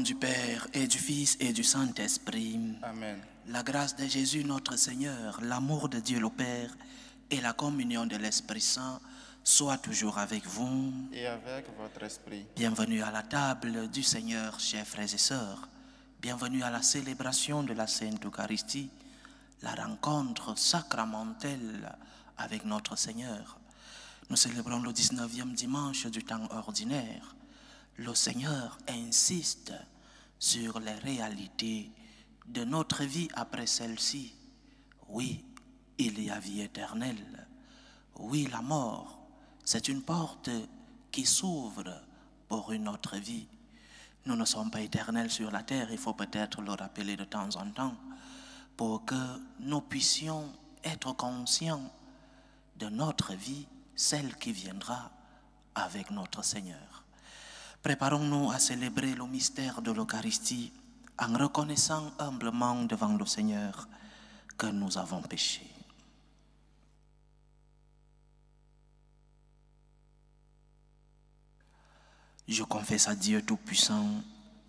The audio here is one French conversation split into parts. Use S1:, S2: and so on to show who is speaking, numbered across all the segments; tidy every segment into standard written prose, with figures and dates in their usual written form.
S1: du Père et du Fils et du Saint-Esprit.
S2: Amen.
S1: La grâce de Jésus notre Seigneur, l'amour de Dieu le Père et la communion de l'Esprit Saint soient toujours avec vous.
S2: Et avec votre esprit.
S1: Bienvenue à la table du Seigneur, chers frères et sœurs. Bienvenue à la célébration de la Sainte Eucharistie, la rencontre sacramentelle avec notre Seigneur. Nous célébrons le 19e dimanche du temps ordinaire. Le Seigneur insiste sur les réalités de notre vie après celle-ci. Oui, il y a vie éternelle. Oui, la mort, c'est une porte qui s'ouvre pour une autre vie. Nous ne sommes pas éternels sur la terre, il faut peut-être le rappeler de temps en temps, pour que nous puissions être conscients de notre vie, celle qui viendra avec notre Seigneur. Préparons-nous à célébrer le mystère de l'Eucharistie en reconnaissant humblement devant le Seigneur que nous avons péché. Je confesse à Dieu Tout-Puissant,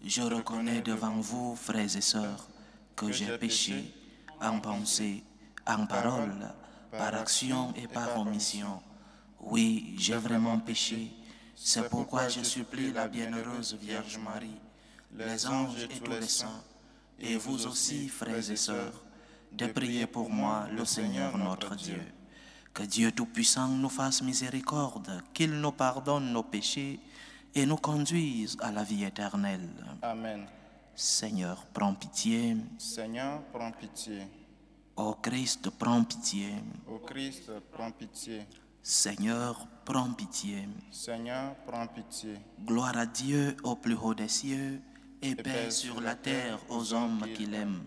S1: je reconnais devant vous, frères et sœurs, que j'ai péché en pensée, en parole, par action et par omission. Oui, j'ai vraiment péché. C'est pourquoi je supplie la bienheureuse Vierge Marie, les anges et tous les saints, et vous aussi, frères et sœurs, de prier pour moi, le Seigneur notre Dieu. Que Dieu Tout-Puissant nous fasse miséricorde, qu'il nous pardonne nos péchés et nous conduise à la vie éternelle.
S2: Amen.
S1: Seigneur, prends pitié.
S2: Seigneur, prends pitié.
S1: Ô Christ, prends pitié.
S2: Ô Christ, prends pitié.
S1: Seigneur, prends pitié.
S2: Seigneur, prends pitié.
S1: Gloire à Dieu au plus haut des cieux et paix sur la terre aux hommes qu'il aime.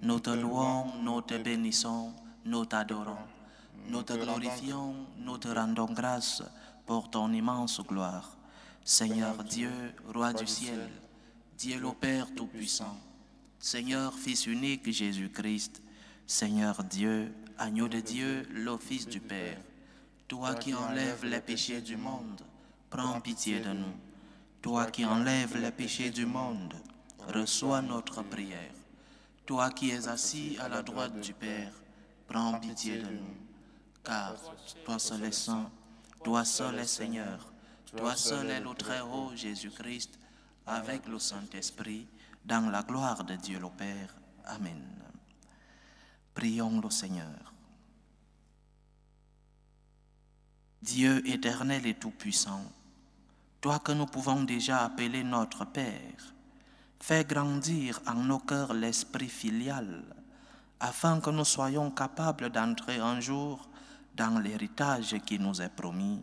S1: Nous te louons, nous te bénissons, nous t'adorons. Nous te glorifions, nous te rendons grâce pour ton immense gloire. Seigneur Dieu, Roi du ciel, Dieu le Père Tout-Puissant, Seigneur Fils unique Jésus-Christ, Seigneur Dieu, Agneau de Dieu, le Fils du Père, toi qui enlèves les péchés du monde, prends pitié de nous. Toi qui enlèves les péchés du monde, reçois notre prière. Toi qui es assis à la droite du Père, prends pitié de nous. Car toi seul est saint, toi seul est Seigneur, toi seul est le Très-Haut Jésus-Christ, avec le Saint-Esprit, dans la gloire de Dieu le Père. Amen. Prions le Seigneur. Dieu éternel et tout-puissant, toi que nous pouvons déjà appeler notre Père, fais grandir en nos cœurs l'esprit filial, afin que nous soyons capables d'entrer un jour dans l'héritage qui nous est promis.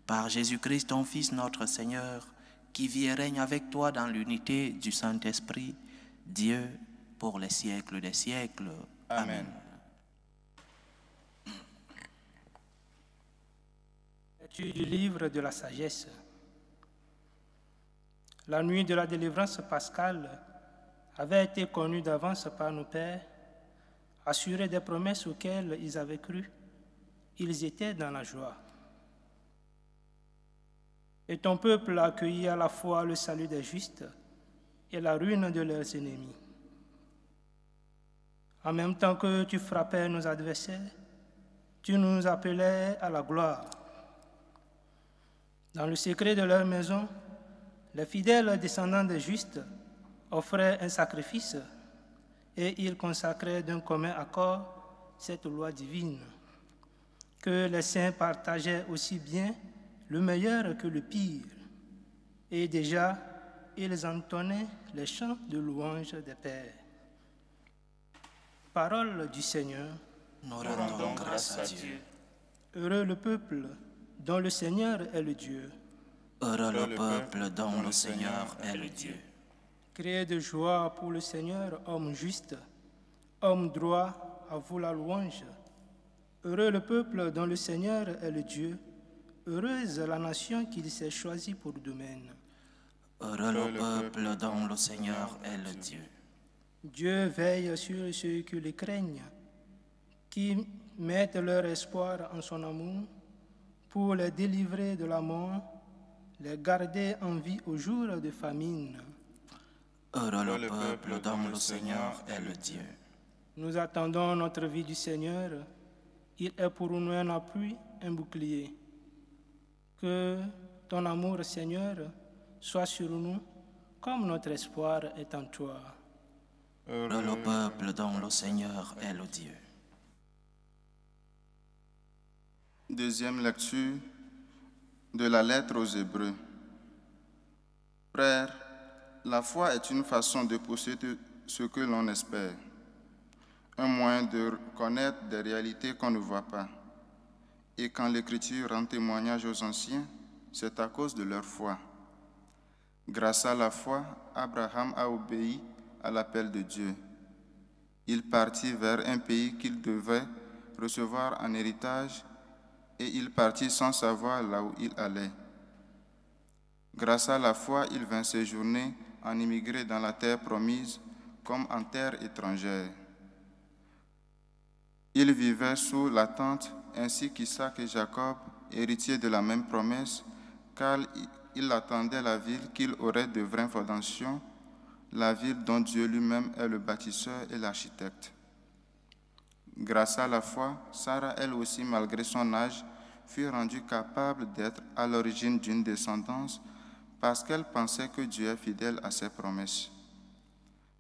S1: Par Jésus-Christ, ton Fils, notre Seigneur, qui vit et règne avec toi dans l'unité du Saint-Esprit, Dieu, pour les siècles des siècles. Amen.
S3: Lecture du livre de la sagesse. La nuit de la délivrance pascale avait été connue d'avance par nos pères, assurés des promesses auxquelles ils avaient cru. Ils étaient dans la joie. Et ton peuple accueillit à la fois le salut des justes et la ruine de leurs ennemis. En même temps que tu frappais nos adversaires, tu nous appelais à la gloire. Dans le secret de leur maison, les fidèles descendants des justes offraient un sacrifice et ils consacraient d'un commun accord cette loi divine, que les saints partageaient aussi bien le meilleur que le pire, et déjà ils entonnaient les chants de louange des pères. Parole du Seigneur.
S1: Nous rendons grâce à Dieu.
S3: Heureux le peuple dont le Seigneur est le Dieu.
S1: Heureux le peuple dont le Seigneur est le Dieu.
S3: Criez de joie pour le Seigneur, homme juste, homme droit, à vous la louange. Heureux le peuple dont le Seigneur est le Dieu. Heureuse la nation qu'il s'est choisie pour domaine.
S1: Heureux le peuple dont le Seigneur est le Dieu.
S3: Dieu veille sur ceux qui le craignent, qui mettent leur espoir en son amour, pour les délivrer de la mort, les garder en vie au jour de famine.
S1: Heureux le peuple dont le Seigneur est le Dieu.
S3: Nous attendons notre vie du Seigneur. Il est pour nous un appui, un bouclier. Que ton amour, Seigneur, soit sur nous, comme notre espoir est en toi.
S1: Heureux le peuple dont le Seigneur est le Dieu.
S2: Deuxième lecture de la lettre aux Hébreux. Frères, la foi est une façon de posséder ce que l'on espère, un moyen de connaître des réalités qu'on ne voit pas. Et quand l'Écriture rend témoignage aux anciens, c'est à cause de leur foi. Grâce à la foi, Abraham a obéi à l'appel de Dieu. Il partit vers un pays qu'il devait recevoir en héritage et il partit sans savoir là où il allait. Grâce à la foi, il vint séjourner en immigré dans la terre promise comme en terre étrangère. Il vivait sous l'attente ainsi qu'Isaac et Jacob, héritiers de la même promesse, car il attendait la ville qu'il aurait de vraies fondations, la ville dont Dieu lui-même est le bâtisseur et l'architecte. Grâce à la foi, Sarah, elle aussi, malgré son âge, fut rendue capable d'être à l'origine d'une descendance parce qu'elle pensait que Dieu est fidèle à ses promesses.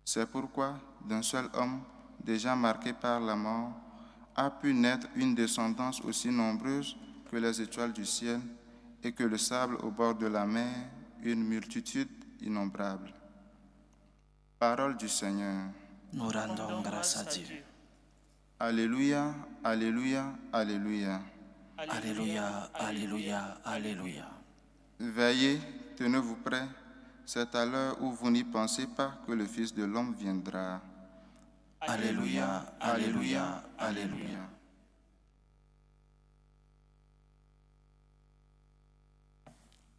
S2: C'est pourquoi, d'un seul homme, déjà marqué par la mort, a pu naître une descendance aussi nombreuse que les étoiles du ciel et que le sable au bord de la mer, une multitude innombrable. Parole du Seigneur.
S1: Nous rendons grâce à Dieu.
S2: Alléluia, alléluia, alléluia.
S1: Alléluia, alléluia, alléluia.
S2: Veillez, tenez-vous prêts, c'est à l'heure où vous n'y pensez pas que le Fils de l'homme viendra.
S1: Alléluia, alléluia, alléluia.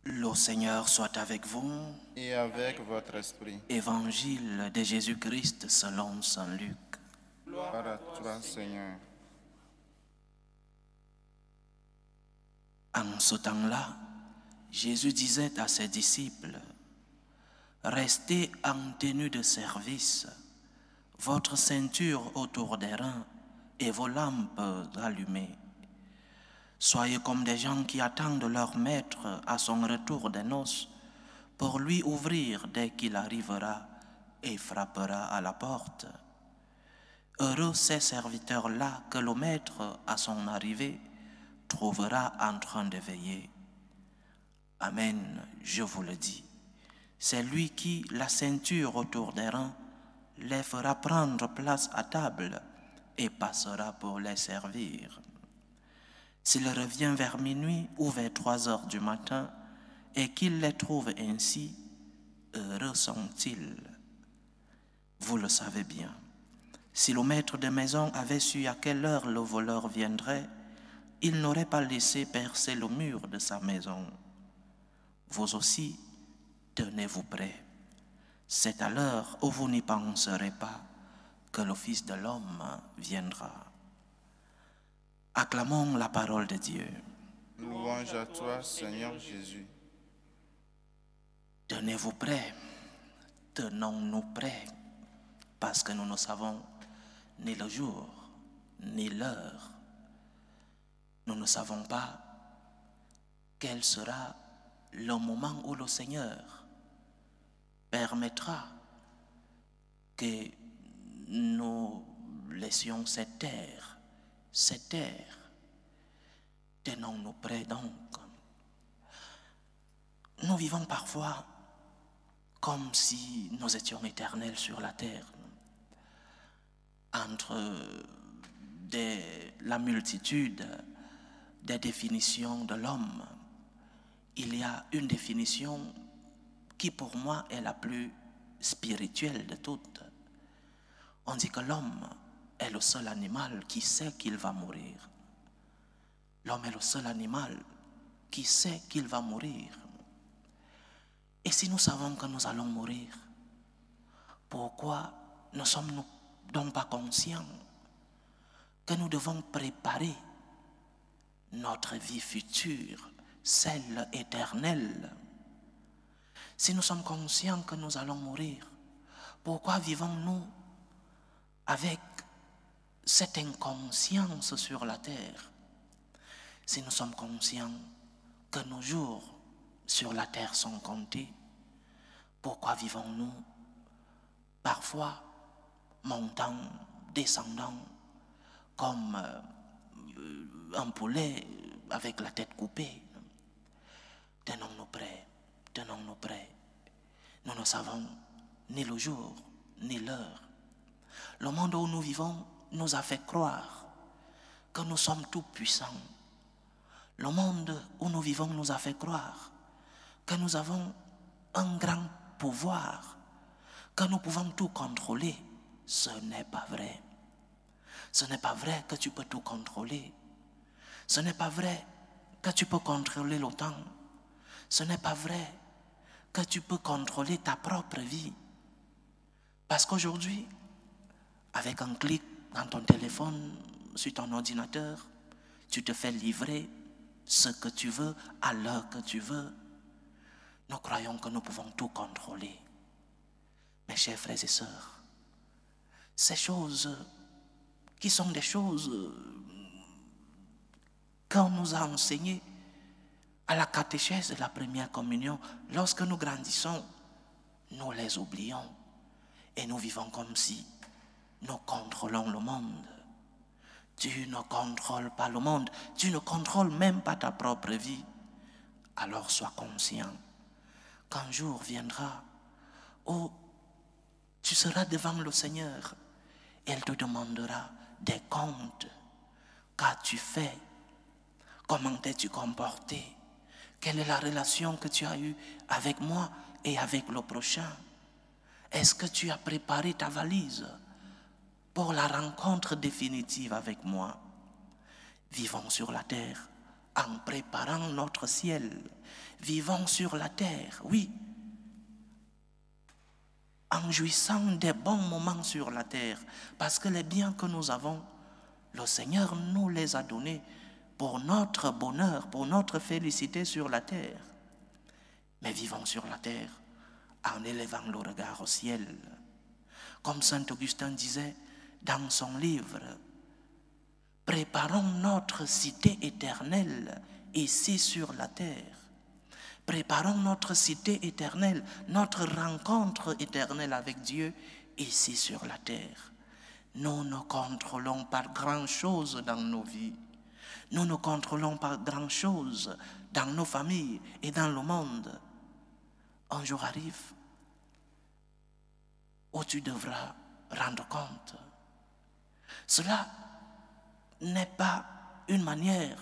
S1: Le Seigneur soit avec vous.
S2: Et avec votre esprit.
S1: Évangile de Jésus-Christ selon saint Luc.
S2: Gloire à toi, Seigneur.
S1: En ce temps-là, Jésus disait à ses disciples, « Restez en tenue de service, votre ceinture autour des reins et vos lampes allumées. Soyez comme des gens qui attendent leur maître à son retour des noces pour lui ouvrir dès qu'il arrivera et frappera à la porte. Heureux ces serviteurs-là que le maître, à son arrivée, trouvera en train de veiller. Amen, je vous le dis. C'est lui qui, la ceinture autour des reins, les fera prendre place à table et passera pour les servir. S'il revient vers minuit ou vers 3 heures du matin et qu'il les trouve ainsi, heureux sont-ils. Vous le savez bien. Si le maître de maison avait su à quelle heure le voleur viendrait, il n'aurait pas laissé percer le mur de sa maison. Vous aussi, tenez-vous prêts. C'est à l'heure où vous n'y penserez pas que le Fils de l'homme viendra. Acclamons la parole de Dieu.
S2: Louange à toi, Seigneur Jésus.
S1: Tenez-vous prêts, tenons-nous prêts, parce que nous ne savons ni le jour, ni l'heure. Nous ne savons pas quel sera le moment où le Seigneur permettra que nous laissions cette terre. Tenons-nous prêts donc. Nous vivons parfois comme si nous étions éternels sur la terre. Entre la multitude des définitions de l'homme, il y a une définition qui pour moi est la plus spirituelle de toutes. On dit que l'homme est le seul animal qui sait qu'il va mourir. L'homme est le seul animal qui sait qu'il va mourir. Et si nous savons que nous allons mourir, pourquoi ne sommes-nous donc pas conscients que nous devons préparer notre vie future, celle éternelle? Si nous sommes conscients que nous allons mourir, Pourquoi vivons-nous avec cette inconscience sur la terre? Si nous sommes conscients que nos jours sur la terre sont comptés, pourquoi vivons-nous parfois montant, descendant comme un poulet avec la tête coupée? Tenons-nous prêts, tenons-nous prêts. Nous ne savons ni le jour, ni l'heure. Le monde où nous vivons nous a fait croire que nous sommes tout puissants. Le monde où nous vivons nous a fait croire que nous avons un grand pouvoir, que nous pouvons tout contrôler. Ce n'est pas vrai. Ce n'est pas vrai que tu peux tout contrôler. Ce n'est pas vrai que tu peux contrôler le temps. Ce n'est pas vrai que tu peux contrôler ta propre vie. Parce qu'aujourd'hui, avec un clic dans ton téléphone, sur ton ordinateur, tu te fais livrer ce que tu veux à l'heure que tu veux. Nous croyons que nous pouvons tout contrôler. Mes chers frères et sœurs, ces choses qui sont des choses qu'on nous a enseignées à la catéchèse de la première communion, lorsque nous grandissons, nous les oublions et nous vivons comme si nous contrôlons le monde. Tu ne contrôles pas le monde, tu ne contrôles même pas ta propre vie. Alors sois conscient qu'un jour viendra où tu seras devant le Seigneur et il te demandera des comptes. Qu'as-tu fait? Comment t'es-tu comporté? Quelle est la relation que tu as eue avec moi et avec le prochain? Est-ce que tu as préparé ta valise pour la rencontre définitive avec moi? Vivons sur la terre en préparant notre ciel. Vivons sur la terre, oui, en jouissant des bons moments sur la terre, parce que les biens que nous avons, le Seigneur nous les a donnés pour notre bonheur, pour notre félicité sur la terre. Mais vivons sur la terre en élevant le regard au ciel. Comme saint Augustin disait dans son livre, préparons notre cité éternelle ici sur la terre. Préparons notre cité éternelle, notre rencontre éternelle avec Dieu ici sur la terre. Nous ne contrôlons pas grand-chose dans nos vies. Nous ne contrôlons pas grand-chose dans nos familles et dans le monde. Un jour arrive où tu devras rendre compte. Cela n'est pas une manière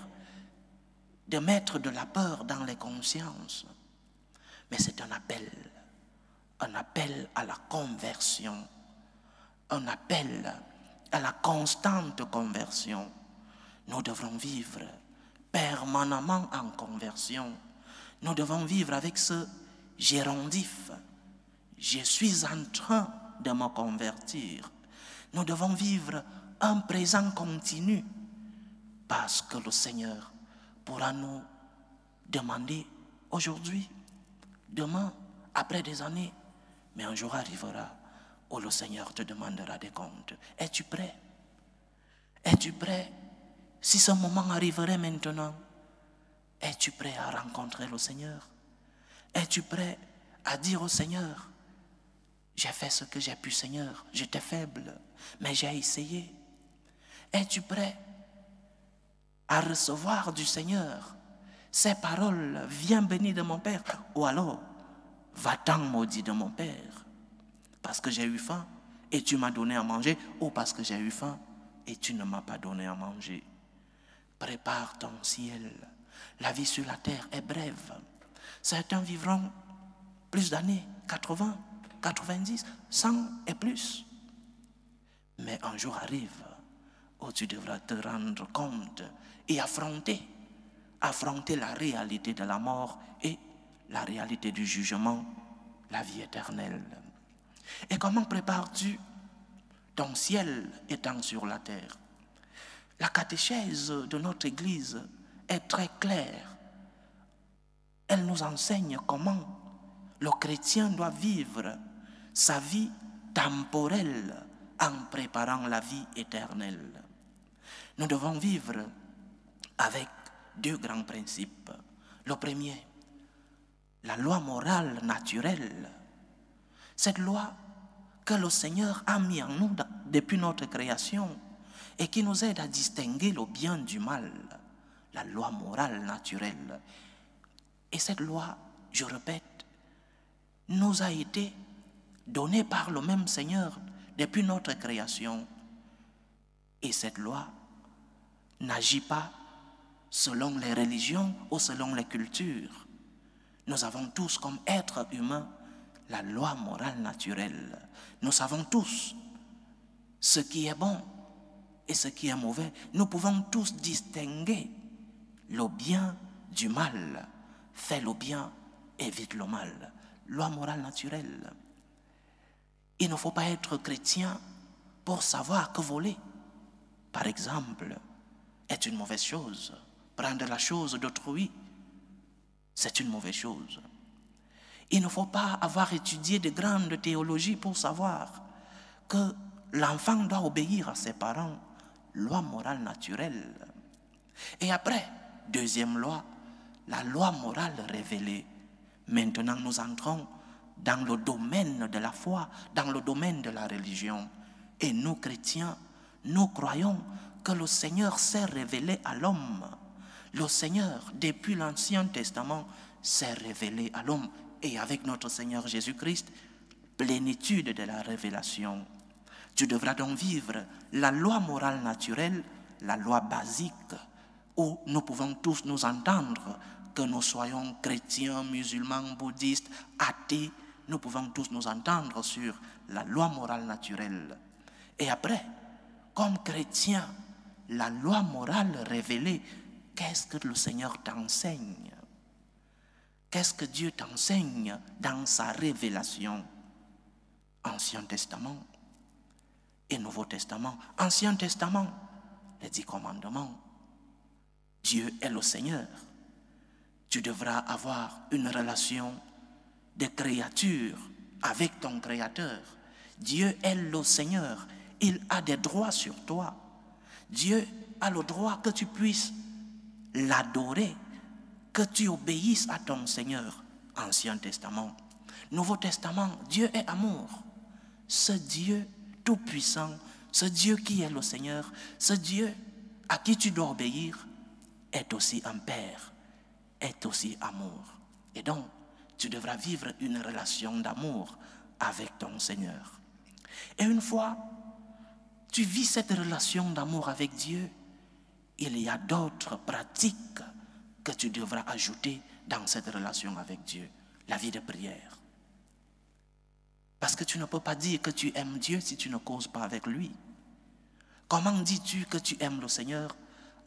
S1: de mettre de la peur dans les consciences, mais c'est un appel à la conversion, un appel à la constante conversion. Nous devons vivre permanemment en conversion. Nous devons vivre avec ce gérondif. Je suis en train de me convertir. Nous devons vivre un présent continu parce que le Seigneur pourra nous demander aujourd'hui, demain, après des années. Mais un jour arrivera où le Seigneur te demandera des comptes. Es-tu prêt? Es-tu prêt? Si ce moment arriverait maintenant, es-tu prêt à rencontrer le Seigneur? Es-tu prêt à dire au Seigneur, j'ai fait ce que j'ai pu, Seigneur, j'étais faible, mais j'ai essayé. Es-tu prêt à recevoir du Seigneur ces paroles, viens béni de mon Père, ou alors, va-t'en maudit de mon Père, parce que j'ai eu faim et tu m'as donné à manger, ou parce que j'ai eu faim et tu ne m'as pas donné à manger. Prépare ton ciel. La vie sur la terre est brève. Certains vivront plus d'années, 80, 90, 100 et plus. Mais un jour arrive où tu devras te rendre compte et affronter la réalité de la mort et la réalité du jugement, la vie éternelle. Et comment prépares-tu ton ciel étant sur la terre? La catéchèse de notre Église est très claire. Elle nous enseigne comment le chrétien doit vivre sa vie temporelle en préparant la vie éternelle. Nous devons vivre avec deux grands principes. Le premier, la loi morale naturelle. Cette loi que le Seigneur a mis en nous depuis notre création et qui nous aide à distinguer le bien du mal. La loi morale naturelle. Et cette loi, je répète, nous a été donnée par le même Seigneur depuis notre création. Et cette loi n'agit pas selon les religions ou selon les cultures. Nous avons tous comme êtres humains la loi morale naturelle. Nous savons tous ce qui est bon et ce qui est mauvais. Nous pouvons tous distinguer le bien du mal. Fais le bien, évite le mal. Loi morale naturelle. Il ne faut pas être chrétien pour savoir que voler, par exemple, est une mauvaise chose. Prendre la chose d'autrui, c'est une mauvaise chose. Il ne faut pas avoir étudié de grandes théologies pour savoir que l'enfant doit obéir à ses parents. Loi morale naturelle. Et après, deuxième loi, la loi morale révélée. Maintenant, nous entrons dans le domaine de la foi, dans le domaine de la religion. Et nous, chrétiens, nous croyons que le Seigneur s'est révélé à l'homme. Le Seigneur, depuis l'Ancien Testament, s'est révélé à l'homme. Et avec notre Seigneur Jésus-Christ, plénitude de la révélation. Tu devras donc vivre la loi morale naturelle, la loi basique, où nous pouvons tous nous entendre, que nous soyons chrétiens, musulmans, bouddhistes, athées, nous pouvons tous nous entendre sur la loi morale naturelle. Et après, comme chrétien, la loi morale révélée, qu'est-ce que le Seigneur t'enseigne? Qu'est-ce que Dieu t'enseigne dans sa révélation? Ancien Testament et Nouveau Testament. Ancien Testament, les 10 commandements. Dieu est le Seigneur. Tu devras avoir une relation de créature avec ton Créateur. Dieu est le Seigneur. Il a des droits sur toi. Dieu a le droit que tu puisses l'adorer, que tu obéisses à ton Seigneur. Ancien Testament. Nouveau Testament, Dieu est amour. Ce Dieu tout-puissant, ce Dieu qui est le Seigneur, ce Dieu à qui tu dois obéir, est aussi un Père, est aussi amour. Et donc, tu devras vivre une relation d'amour avec ton Seigneur. Et une fois tu vis cette relation d'amour avec Dieu, il y a d'autres pratiques que tu devras ajouter dans cette relation avec Dieu. La vie de prière. Parce que tu ne peux pas dire que tu aimes Dieu si tu ne causes pas avec lui. Comment dis-tu que tu aimes le Seigneur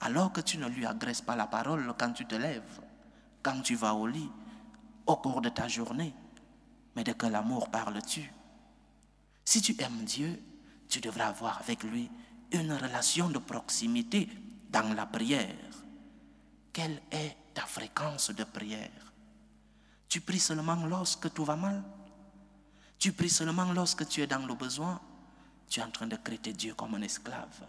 S1: alors que tu ne lui adresses pas la parole quand tu te lèves, quand tu vas au lit, au cours de ta journée? Mais de quel amour parles-tu? Si tu aimes Dieu, tu devras avoir avec lui une relation de proximité dans la prière. Quelle est ta fréquence de prière? Tu pries seulement lorsque tout va mal? Tu pries seulement lorsque tu es dans le besoin? Tu es en train de traiter Dieu comme un esclave,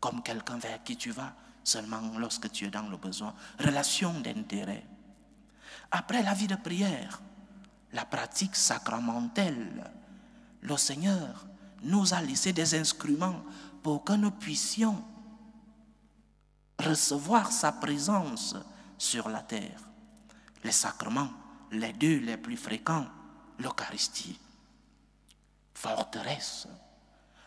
S1: comme quelqu'un vers qui tu vas seulement lorsque tu es dans le besoin. Relation d'intérêt. Après la vie de prière, la pratique sacramentelle, le Seigneur nous a laissé des instruments pour que nous puissions recevoir sa présence sur la terre. Les sacrements, les deux les plus fréquents, l'Eucharistie, forteresse.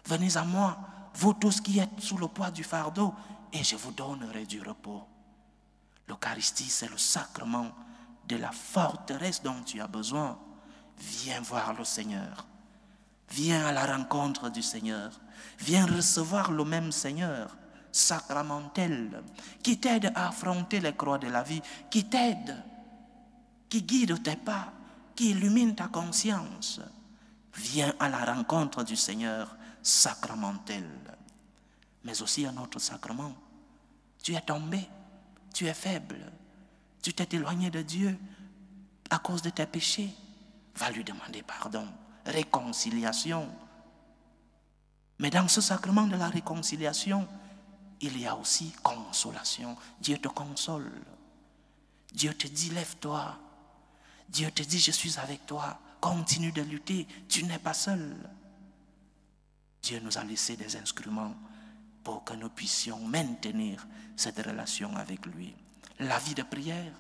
S1: Venez à moi, vous tous qui êtes sous le poids du fardeau, et je vous donnerai du repos. L'Eucharistie, c'est le sacrement de la forteresse dont tu as besoin. Viens voir le Seigneur. Viens à la rencontre du Seigneur. Viens recevoir le même Seigneur sacramentel qui t'aide à affronter les croix de la vie, qui t'aide, qui guide tes pas, qui illumine ta conscience. Viens à la rencontre du Seigneur sacramentel. Mais aussi un autre sacrement. Tu es tombé, tu es faible, tu t'es éloigné de Dieu à cause de tes péchés. Va lui demander pardon, réconciliation Mais dans ce sacrement de la réconciliation, il y a aussi consolation. Dieu te console. Dieu te dit, lève-toi. Dieu te dit, je suis avec toi. Continue de lutter. Tu n'es pas seul. Dieu nous a laissé des instruments pour que nous puissions maintenir cette relation avec lui. La vie de prière,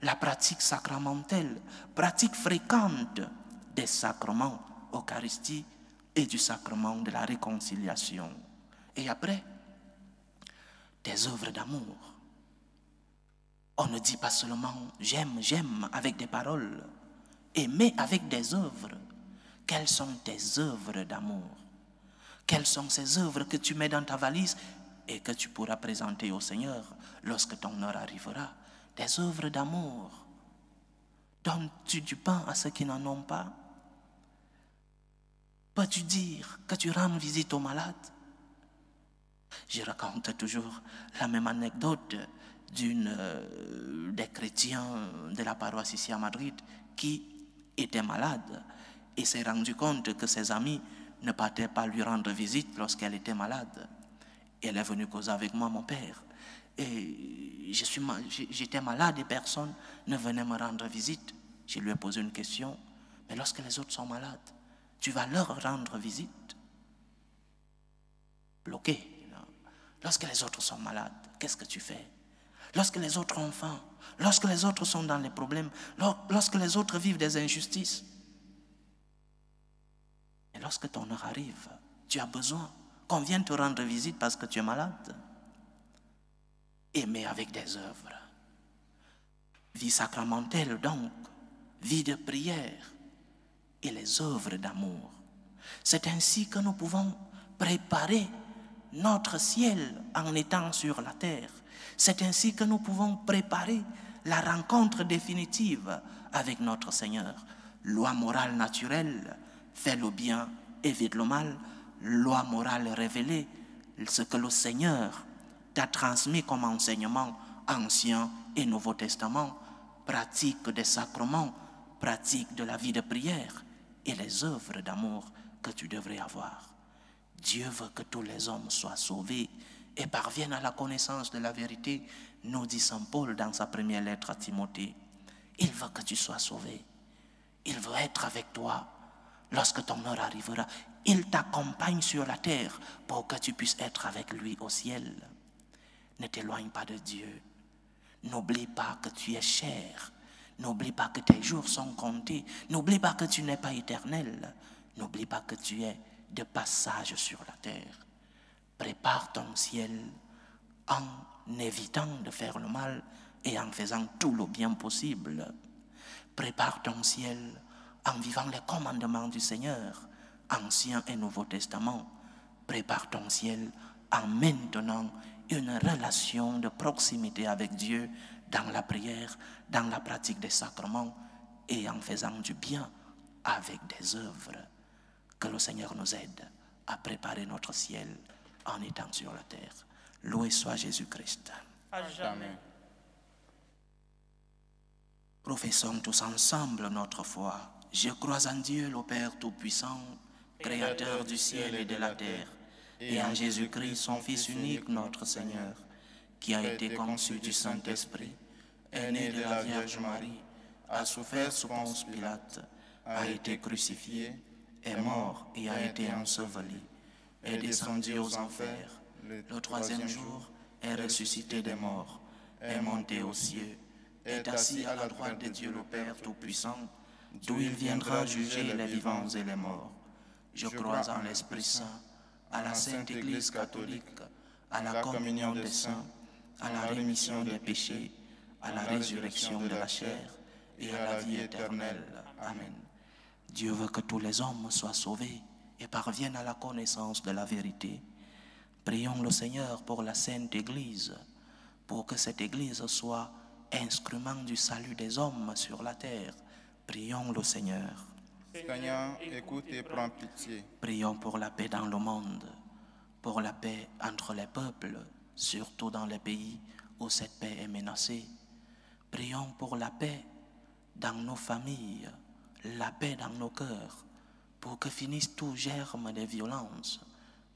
S1: la pratique sacramentelle, pratique fréquente des sacrements, Eucharistie et du sacrement de la réconciliation. Et après, des œuvres d'amour. On ne dit pas seulement j'aime, j'aime avec des paroles, aimer avec des œuvres. Quelles sont tes œuvres d'amour? Quelles sont ces œuvres que tu mets dans ta valise et que tu pourras présenter au Seigneur lorsque ton heure arrivera? Des œuvres d'amour. Donnes-tu du pain à ceux qui n'en ont pas? Peux-tu dire que tu rends visite aux malades? Je raconte toujours la même anecdote des chrétiens de la paroisse ici à Madrid qui était malade et s'est rendu compte que ses amis ne partaient pas lui rendre visite lorsqu'elle était malade. Et elle est venue causer avec moi, mon père. Et j'étais malade et personne ne venait me rendre visite. Je lui ai posé une question. Mais lorsque les autres sont malades, tu vas leur rendre visite? Bloqué. Lorsque les autres sont malades, qu'est-ce que tu fais? Lorsque les autres ont faim, lorsque les autres sont dans les problèmes, lorsque les autres vivent des injustices. Et lorsque ton heure arrive, tu as besoin qu'on vienne te rendre visite parce que tu es malade. Aimer avec des œuvres. Vie sacramentelle donc, vie de prière et les œuvres d'amour. C'est ainsi que nous pouvons préparer notre ciel en étant sur la terre. C'est ainsi que nous pouvons préparer la rencontre définitive avec notre Seigneur. Loi morale naturelle, fais le bien, évite le mal. Loi morale révélée, ce que le Seigneur t'a transmis comme enseignement, Ancien et Nouveau Testament, pratique des sacrements, pratique de la vie de prière et les œuvres d'amour que tu devrais avoir. Dieu veut que tous les hommes soient sauvés et parviennent à la connaissance de la vérité, nous dit Saint Paul dans sa première lettre à Timothée. Il veut que tu sois sauvé. Il veut être avec toi lorsque ton heure arrivera. Il t'accompagne sur la terre pour que tu puisses être avec lui au ciel. Ne t'éloigne pas de Dieu. N'oublie pas que tu es cher. N'oublie pas que tes jours sont comptés. N'oublie pas que tu n'es pas éternel. N'oublie pas que tu es de passage sur la terre. Prépare ton ciel en évitant de faire le mal et en faisant tout le bien possible. Prépare ton ciel en vivant les commandements du Seigneur, Ancien et Nouveau Testament. Prépare ton ciel en maintenant une relation de proximité avec Dieu dans la prière, dans la pratique des sacrements et en faisant du bien avec des œuvres. Que le Seigneur nous aide à préparer notre ciel en étant sur la terre. Loué soit Jésus-Christ.
S3: À jamais.
S1: Professons tous ensemble notre foi. Je crois en Dieu, le Père Tout-Puissant, Créateur du ciel et de la terre, et en Jésus-Christ, son Fils unique, notre Seigneur, qui a été conçu du Saint-Esprit, est né de la Vierge Marie, a souffert sous Ponce Pilate, a été crucifié, est mort et a été enseveli, est descendu aux enfers, le troisième jour est ressuscité des morts, est monté aux cieux, est assis à la droite de Dieu le Père Tout-Puissant, d'où il viendra juger les vivants et les morts. Je crois en l'Esprit Saint, à la Sainte Église catholique, à la communion des saints, à la rémission des péchés, à la résurrection de la chair et à la vie éternelle. Amen. Dieu veut que tous les hommes soient sauvés et parviennent à la connaissance de la vérité. Prions le Seigneur pour la Sainte Église, pour que cette Église soit instrument du salut des hommes sur la terre. Prions le Seigneur.
S2: Seigneur, écoute et prends pitié.
S1: Prions pour la paix dans le monde, pour la paix entre les peuples, surtout dans les pays où cette paix est menacée. Prions pour la paix dans nos familles, la paix dans nos cœurs, pour que finisse tout germe de violence.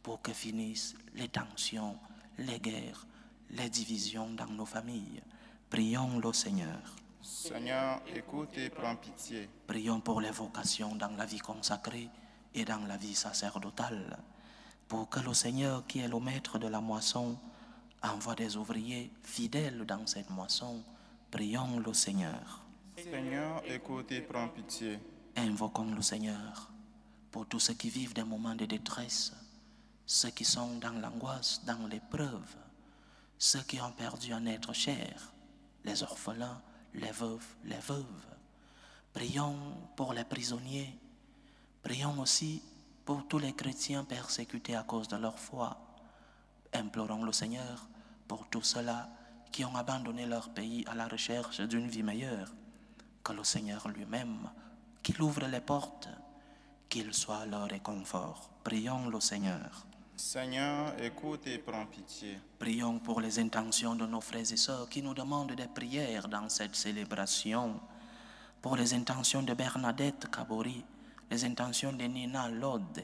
S1: pour que finissent les tensions, les guerres, les divisions dans nos familles. Prions le Seigneur.
S2: Seigneur, écoute et prends pitié.
S1: Prions pour les vocations dans la vie consacrée et dans la vie sacerdotale, pour que le Seigneur, qui est le maître de la moisson, envoie des ouvriers fidèles dans cette moisson. Prions le Seigneur.
S2: Seigneur, écoute et prends pitié.
S1: Invoquons le Seigneur pour tous ceux qui vivent des moments de détresse, ceux qui sont dans l'angoisse, dans l'épreuve, ceux qui ont perdu un être cher, les orphelins, les veuves. Prions pour les prisonniers. Prions aussi pour tous les chrétiens persécutés à cause de leur foi. Implorons le Seigneur pour tous ceux-là qui ont abandonné leur pays à la recherche d'une vie meilleure. Que le Seigneur lui-même, qu'il ouvre les portes, qu'il soit leur réconfort. Prions le Seigneur.
S2: Seigneur, écoute et prends pitié.
S1: Prions pour les intentions de nos frères et sœurs qui nous demandent des prières dans cette célébration. Pour les intentions de Bernadette Kabori, les intentions de Nina Lode,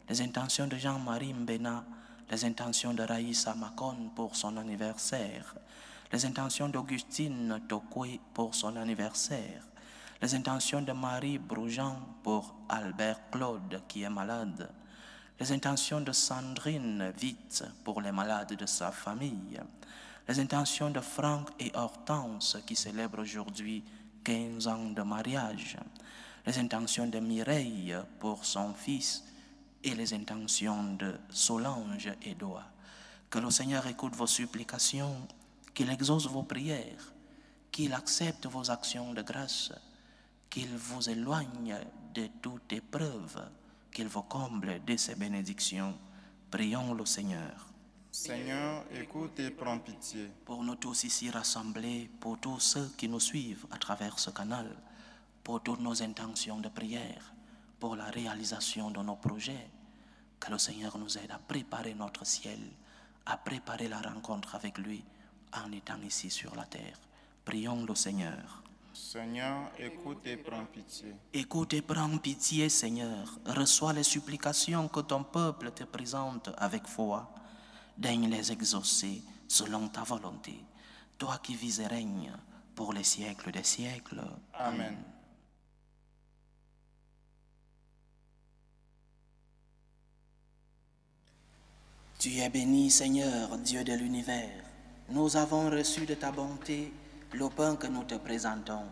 S1: les intentions de Jean-Marie Mbena, les intentions de Raïssa Makon pour son anniversaire, les intentions d'Augustine Tokwe pour son anniversaire, les intentions de Marie Broujean pour Albert Claude qui est malade, les intentions de Sandrine Witt pour les malades de sa famille, les intentions de Franck et Hortense qui célèbrent aujourd'hui 15 ans de mariage, les intentions de Mireille pour son fils et les intentions de Solange et Doa. Que le Seigneur écoute vos supplications, qu'il exauce vos prières, qu'il accepte vos actions de grâce, qu'il vous éloigne de toute épreuve, qu'il vous comble de ses bénédictions. Prions le Seigneur.
S2: Seigneur, écoute et prends pitié.
S1: Pour nous tous ici rassemblés, pour tous ceux qui nous suivent à travers ce canal, pour toutes nos intentions de prière, pour la réalisation de nos projets, que le Seigneur nous aide à préparer notre ciel, à préparer la rencontre avec lui en étant ici sur la terre. Prions le Seigneur.
S2: Seigneur, écoute et prends pitié.
S1: Écoute et prends pitié, Seigneur. Reçois les supplications que ton peuple te présente avec foi. Daigne les exaucer selon ta volonté, toi qui vis et règnes pour les siècles des siècles.
S2: Amen.
S1: Tu es béni, Seigneur, Dieu de l'univers. Nous avons reçu de ta bonté le pain que nous te présentons,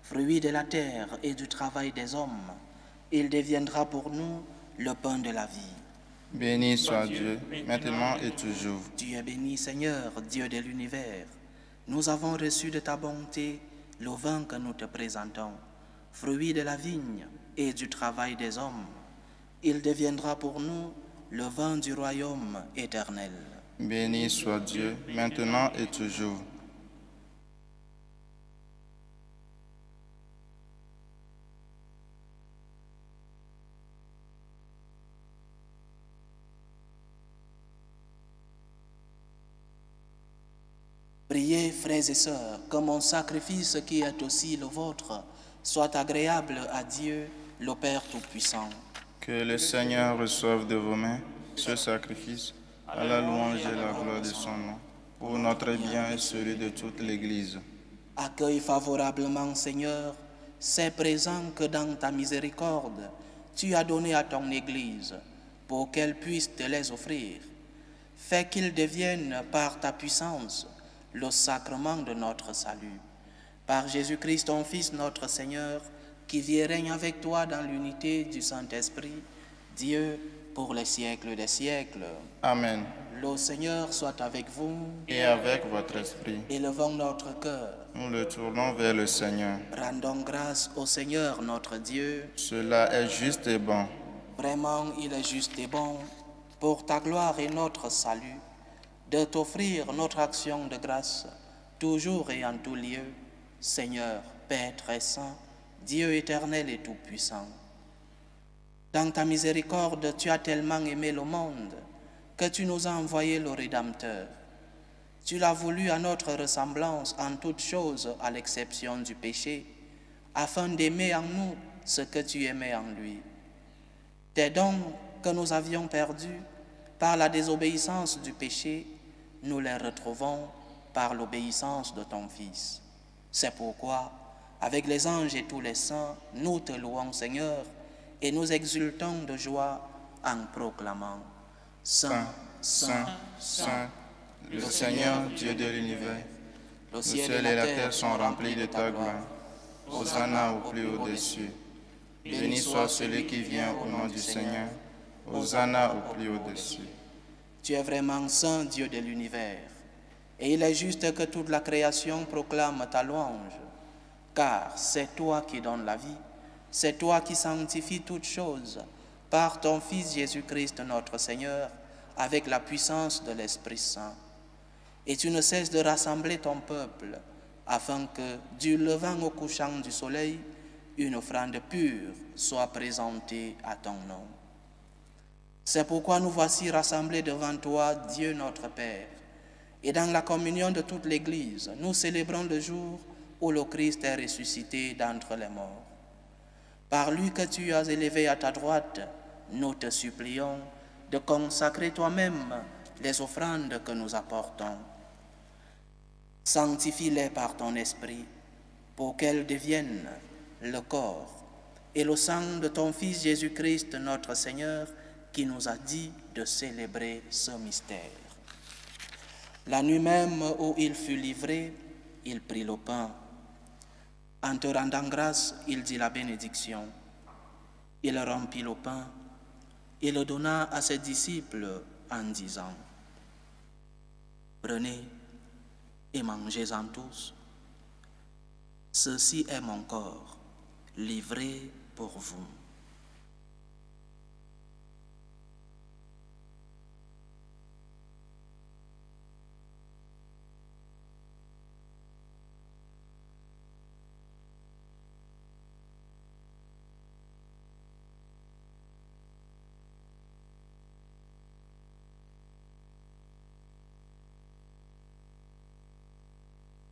S1: fruit de la terre et du travail des hommes. Il deviendra pour nous le pain de la vie.
S2: Béni soit Dieu, maintenant et toujours.
S1: Tu es béni, Seigneur, Dieu de l'univers. Nous avons reçu de ta bonté le vin que nous te présentons, fruit de la vigne et du travail des hommes. Il deviendra pour nous le vin du royaume éternel.
S2: Béni soit Dieu, maintenant et toujours.
S1: Priez, frères et sœurs, que mon sacrifice qui est aussi le vôtre soit agréable à Dieu, le Père Tout-Puissant.
S2: Que le Seigneur reçoive de vos mains ce sacrifice à la louange et la gloire de son nom, pour notre bien et celui de toute l'Église.
S1: Accueille favorablement, Seigneur, ces présents que dans ta miséricorde, tu as donnés à ton Église, pour qu'elle puisse te les offrir. Fais qu'ils deviennent par ta puissance le sacrement de notre salut. Par Jésus-Christ, ton Fils, notre Seigneur, qui vit et règne avec toi dans l'unité du Saint-Esprit, Dieu, pour les siècles des siècles.
S2: Amen.
S1: Le Seigneur soit avec vous.
S2: Et avec votre esprit.
S1: Élevons notre cœur.
S2: Nous le tournons vers le Seigneur.
S1: Rendons grâce au Seigneur notre Dieu.
S2: Cela est juste et bon.
S1: Vraiment, il est juste et bon, pour ta gloire et notre salut, de t'offrir notre action de grâce, toujours et en tout lieu, Seigneur, Père très saint, Dieu éternel et tout-puissant. Dans ta miséricorde, tu as tellement aimé le monde que tu nous as envoyé le Rédempteur. Tu l'as voulu à notre ressemblance en toutes choses, à l'exception du péché, afin d'aimer en nous ce que tu aimais en lui. Tes dons que nous avions perdus, par la désobéissance du péché, nous les retrouvons par l'obéissance de ton Fils. C'est pourquoi, avec les anges et tous les saints, nous te louons, Seigneur, et nous exultons de joie en proclamant « Saint, Saint, Saint,
S2: le Seigneur, Dieu de l'univers. Le ciel et la terre sont remplis de ta gloire. Hosanna au plus haut des cieux. Béni soit celui qui vient au nom du Seigneur. Hosanna au plus haut des cieux.
S1: Tu es vraiment Saint Dieu de l'univers, et il est juste que toute la création proclame ta louange, car c'est toi qui donnes la vie, c'est toi qui sanctifies toutes choses par ton Fils Jésus-Christ notre Seigneur, avec la puissance de l'Esprit Saint. Et tu ne cesses de rassembler ton peuple, afin que, du levant au couchant du soleil, une offrande pure soit présentée à ton nom. C'est pourquoi nous voici rassemblés devant toi, Dieu notre Père, et dans la communion de toute l'Église, nous célébrons le jour où le Christ est ressuscité d'entre les morts. Par lui que tu as élevé à ta droite, nous te supplions de consacrer toi-même les offrandes que nous apportons. Sanctifie-les par ton esprit, pour qu'elles deviennent le corps et le sang de ton Fils Jésus-Christ notre Seigneur, qui nous a dit de célébrer ce mystère. La nuit même où il fut livré, il prit le pain. En te rendant grâce, il dit la bénédiction. Il rompit le pain et le donna à ses disciples en disant « Prenez et mangez-en tous. Ceci est mon corps, livré pour vous. »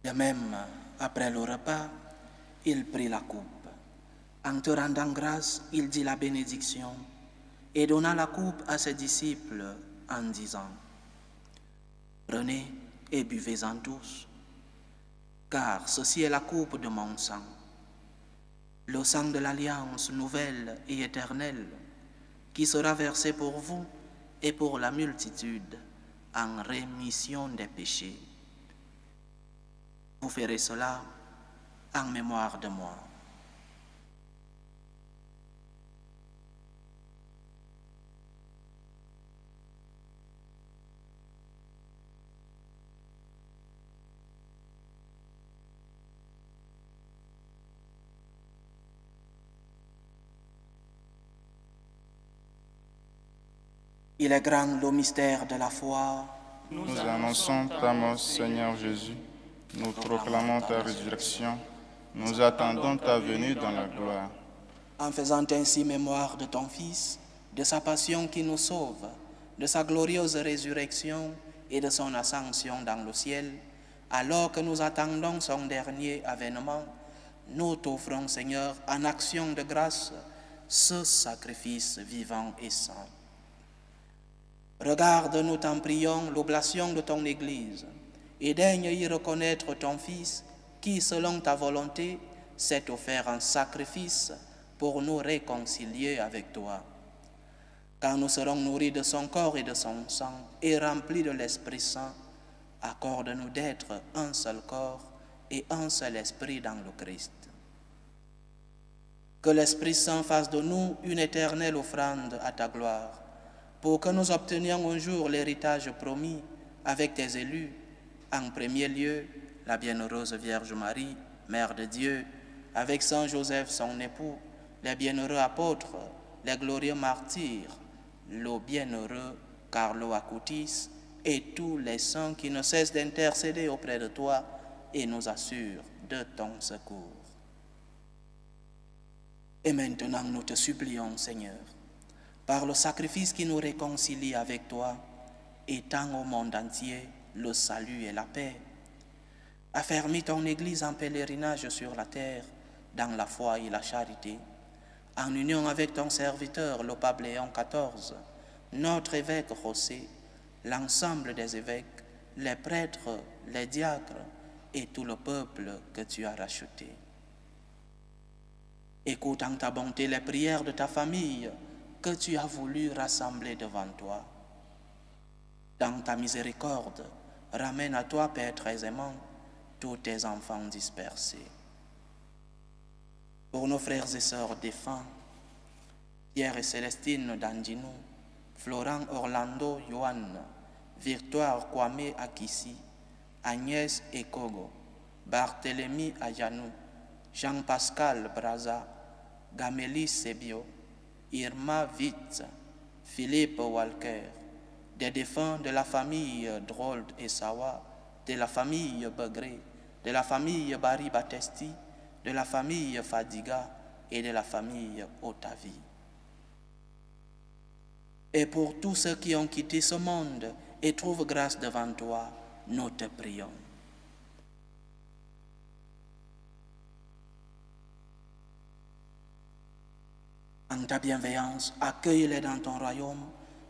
S1: De même, après le repas, il prit la coupe. En te rendant grâce, il dit la bénédiction et donna la coupe à ses disciples en disant « Prenez et buvez-en tous, car ceci est la coupe de mon sang, le sang de l'alliance nouvelle et éternelle, qui sera versé pour vous et pour la multitude en rémission des péchés. Vous ferez cela en mémoire de moi. » Il est grand le mystère de la foi.
S2: Nous annonçons ta mort, Seigneur Jésus. Nous proclamons ta résurrection. Nous attendons ta venue dans la gloire.
S1: En faisant ainsi mémoire de ton Fils, de sa passion qui nous sauve, de sa glorieuse résurrection et de son ascension dans le ciel, alors que nous attendons son dernier avènement, nous t'offrons, Seigneur, en action de grâce, ce sacrifice vivant et saint. Regarde, nous t'en prions, l'oblation de ton Église, et daigne y reconnaître ton Fils, qui, selon ta volonté, s'est offert en sacrifice pour nous réconcilier avec toi. Quand nous serons nourris de son corps et de son sang, et remplis de l'Esprit Saint, accorde-nous d'être un seul corps et un seul esprit dans le Christ. Que l'Esprit Saint fasse de nous une éternelle offrande à ta gloire, pour que nous obtenions un jour l'héritage promis avec tes élus, en premier lieu, la bienheureuse Vierge Marie, Mère de Dieu, avec Saint Joseph, son époux, les bienheureux apôtres, les glorieux martyrs, le bienheureux Carlo Acutis et tous les saints qui ne cessent d'intercéder auprès de toi et nous assurent de ton secours. Et maintenant, nous te supplions, Seigneur, par le sacrifice qui nous réconcilie avec toi, étends au monde entier le salut et la paix. Affermis ton Église en pèlerinage sur la terre, dans la foi et la charité, en union avec ton serviteur, le pape Léon XIV, notre évêque José, l'ensemble des évêques, les prêtres, les diacres et tout le peuple que tu as racheté. Écoute en ta bonté les prières de ta famille que tu as voulu rassembler devant toi. Dans ta miséricorde, ramène à toi, Père très aimant, tous tes enfants dispersés. Pour nos frères et sœurs défunts, Pierre et Célestine d'Andinou, Florent Orlando Yohan, Victoire Kwame Akissi, Agnès Ekogo, Barthélemy Ayanou, Jean-Pascal Braza, Gamélie Sebio, Irma Vitz, Philippe Walker, des défunts de la famille Drold et Sawa, de la famille Begré, de la famille Bari Batesti, de la famille Fadiga et de la famille Otavi. Et pour tous ceux qui ont quitté ce monde et trouvent grâce devant toi, nous te prions. En ta bienveillance, accueille-les dans ton royaume,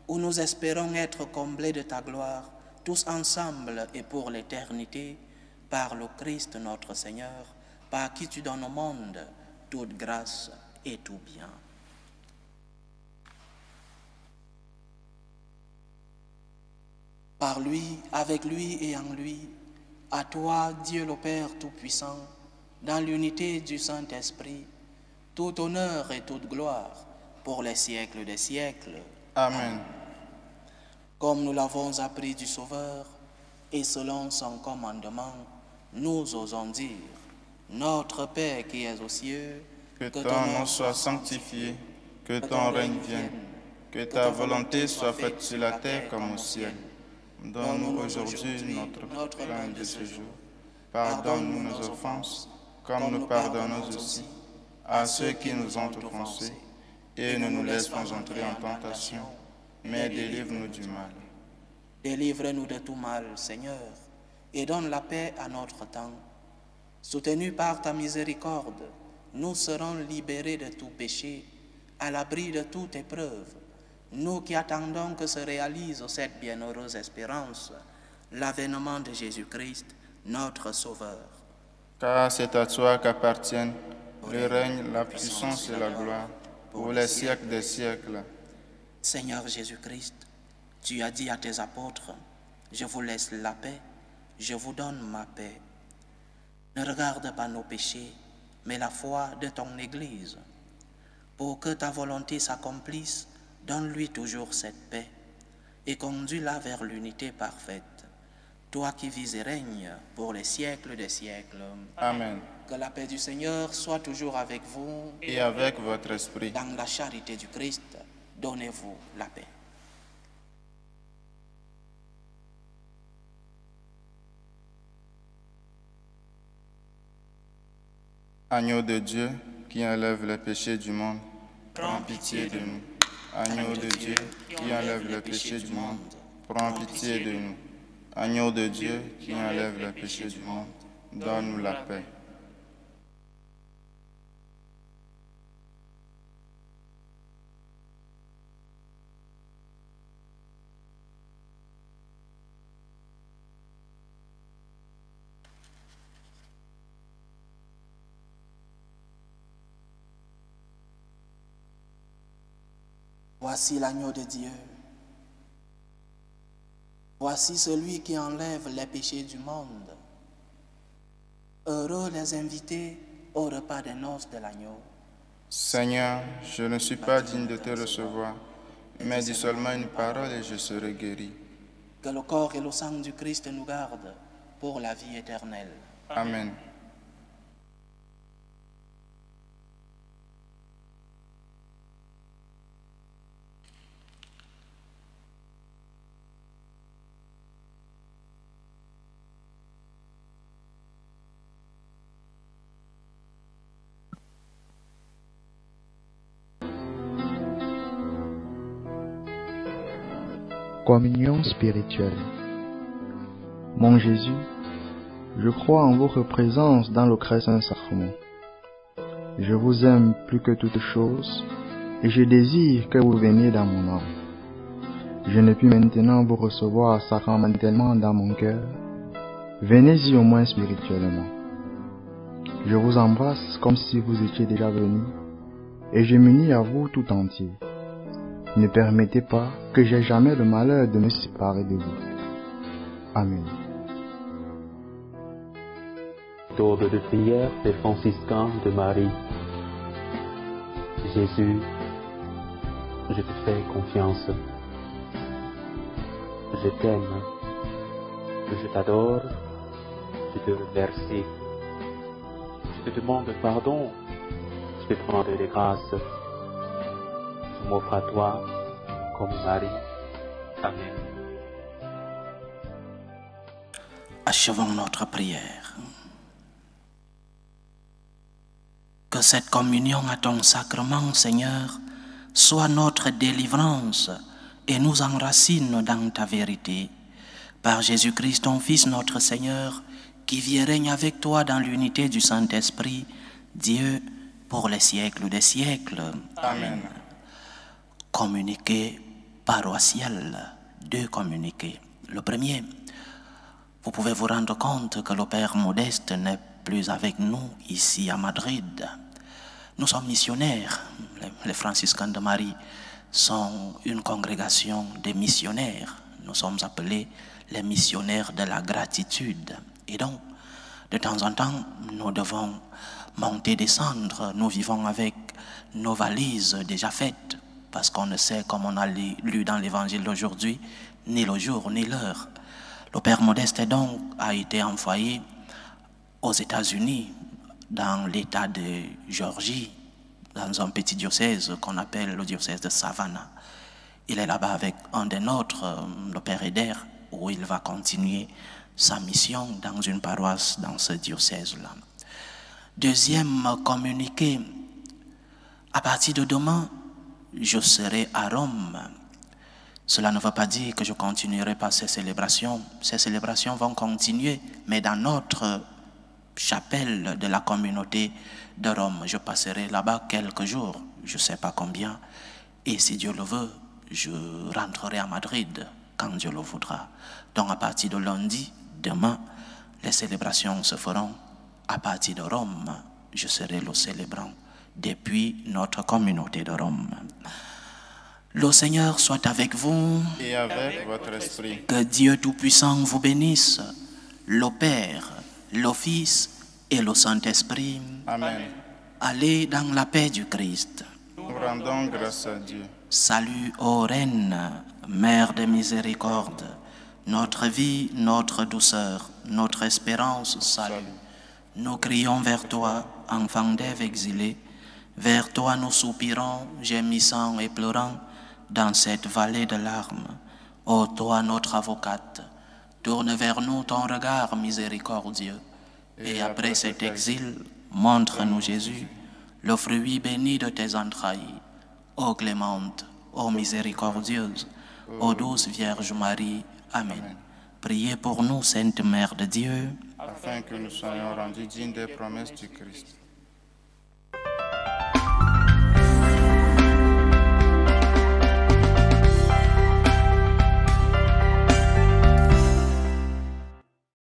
S1: où nous espérons être comblés de ta gloire, tous ensemble et pour l'éternité, par le Christ notre Seigneur, par qui tu donnes au monde toute grâce et tout bien. Par lui, avec lui et en lui, à toi, Dieu le Père Tout-Puissant, dans l'unité du Saint-Esprit, tout honneur et toute gloire pour les siècles des siècles.
S2: Amen.
S1: Comme nous l'avons appris du Sauveur, et selon son commandement, nous osons dire, Notre Père qui es aux cieux,
S2: que ton nom soit sanctifié, que ton règne vienne, que ta volonté soit faite sur la terre comme au ciel. Donne-nous aujourd'hui notre pain de ce jour. Pardonne-nous nos offenses, comme nous pardonnons aussi à ceux qui nous ont offensés, et ne nous laisse pas entrer en tentation, mais délivre-nous du mal.
S1: Délivre-nous de tout mal, Seigneur, et donne la paix à notre temps. Soutenus par ta miséricorde, nous serons libérés de tout péché, à l'abri de toute épreuve, nous qui attendons que se réalise cette bienheureuse espérance, l'avènement de Jésus-Christ, notre Sauveur.
S2: Car c'est à toi qu'appartiennent le règne, la puissance et la gloire, pour les siècles des siècles.
S1: Seigneur Jésus-Christ, tu as dit à tes apôtres, je vous laisse la paix, je vous donne ma paix. Ne regarde pas nos péchés, mais la foi de ton Église. Pour que ta volonté s'accomplisse, donne-lui toujours cette paix et conduis-la vers l'unité parfaite. Toi qui vis et règnes pour les siècles des siècles.
S2: Amen.
S1: Que la paix du Seigneur soit toujours avec vous.
S2: Et avec votre esprit.
S1: Dans la charité du Christ, donnez-vous la paix.
S2: Agneau de Dieu qui enlève les péchés du monde, prends pitié de nous. Agneau de Dieu qui enlève les péchés du monde, prends pitié de nous. Agneau de Dieu qui enlève les péchés du monde, donne-nous la paix.
S1: Voici l'agneau de Dieu. Voici celui qui enlève les péchés du monde. Heureux les invités au repas des noces de l'agneau.
S2: Seigneur, je ne suis pas digne de te recevoir, mais dis seulement une parole et je serai guéri.
S1: Que le corps et le sang du Christ nous gardent pour la vie éternelle.
S2: Amen.
S4: Communion spirituelle. Mon Jésus, je crois en votre présence dans le très saint sacrement. Je vous aime plus que toute chose et je désire que vous veniez dans mon âme. je ne puis maintenant vous recevoir sacramentellement dans mon cœur, venez-y au moins spirituellement. Je vous embrasse comme si vous étiez déjà venu, et je m'unis à vous tout entier. Ne permettez pas que j'aie jamais le malheur de me séparer de vous. Amen.
S5: Méthode de prière des franciscains de Marie. Jésus, je te fais confiance. Je t'aime. Je t'adore. Je te remercie. Je te demande pardon. Je te prends de grâce. Je m'offre à toi comme Marie. Amen.
S1: Achevons notre prière. Que cette communion à ton sacrement, Seigneur, soit notre délivrance et nous enracine dans ta vérité. Par Jésus-Christ, ton Fils, notre Seigneur, qui vit et règne avec toi dans l'unité du Saint-Esprit, Dieu, pour les siècles des siècles.
S2: Amen.
S1: Communiqué paroissial, 2 communiqués. Le premier, vous pouvez vous rendre compte que le Père Modeste n'est plus avec nous ici à Madrid. Nous sommes missionnaires. Les franciscains de Marie sont une congrégation de missionnaires. Nous sommes appelés les missionnaires de la gratitude. Et donc, de temps en temps, nous devons monter, descendre. Nous vivons avec nos valises déjà faites, parce qu'on ne sait, comme on a lu dans l'évangile d'aujourd'hui, ni le jour, ni l'heure. Le Père Modeste donc a été envoyé aux États-Unis, dans l'État de Géorgie, dans un petit diocèse qu'on appelle le diocèse de Savannah. Il est là-bas avec un des nôtres, le Père Eder, où il va continuer sa mission dans une paroisse dans ce diocèse-là. Deuxième communiqué, à partir de demain, je serai à Rome. Cela ne veut pas dire que je continuerai pas ces célébrations. Ces célébrations vont continuer, mais dans notre chapelle de la communauté de Rome. Je passerai là-bas quelques jours, je ne sais pas combien, et si Dieu le veut, je rentrerai à Madrid quand Dieu le voudra. Donc à partir de lundi, demain, les célébrations se feront à partir de Rome. Je serai le célébrant depuis notre communauté de Rome. Le Seigneur soit avec vous.
S2: Et avec votre esprit.
S1: Que Dieu Tout-Puissant vous bénisse, le Père, le Fils et le Saint-Esprit.
S2: Amen.
S1: Allez dans la paix du Christ.
S2: Nous rendons grâce à Dieu.
S1: Salut, ô Reine, Mère de miséricorde, notre vie, notre douceur, notre espérance, salut. Nous crions vers toi, enfant d'Ève exilée. Vers toi nous soupirons, gémissant et pleurant, dans cette vallée de larmes. Ô toi, notre avocate, tourne vers nous ton regard miséricordieux. Et après cet exil, montre-nous Jésus, le fruit béni de tes entrailles. Ô clémente, ô miséricordieuse, ô douce Vierge Marie. Amen. Priez pour nous, Sainte Mère de Dieu,
S2: afin que nous soyons rendus dignes des promesses du Christ.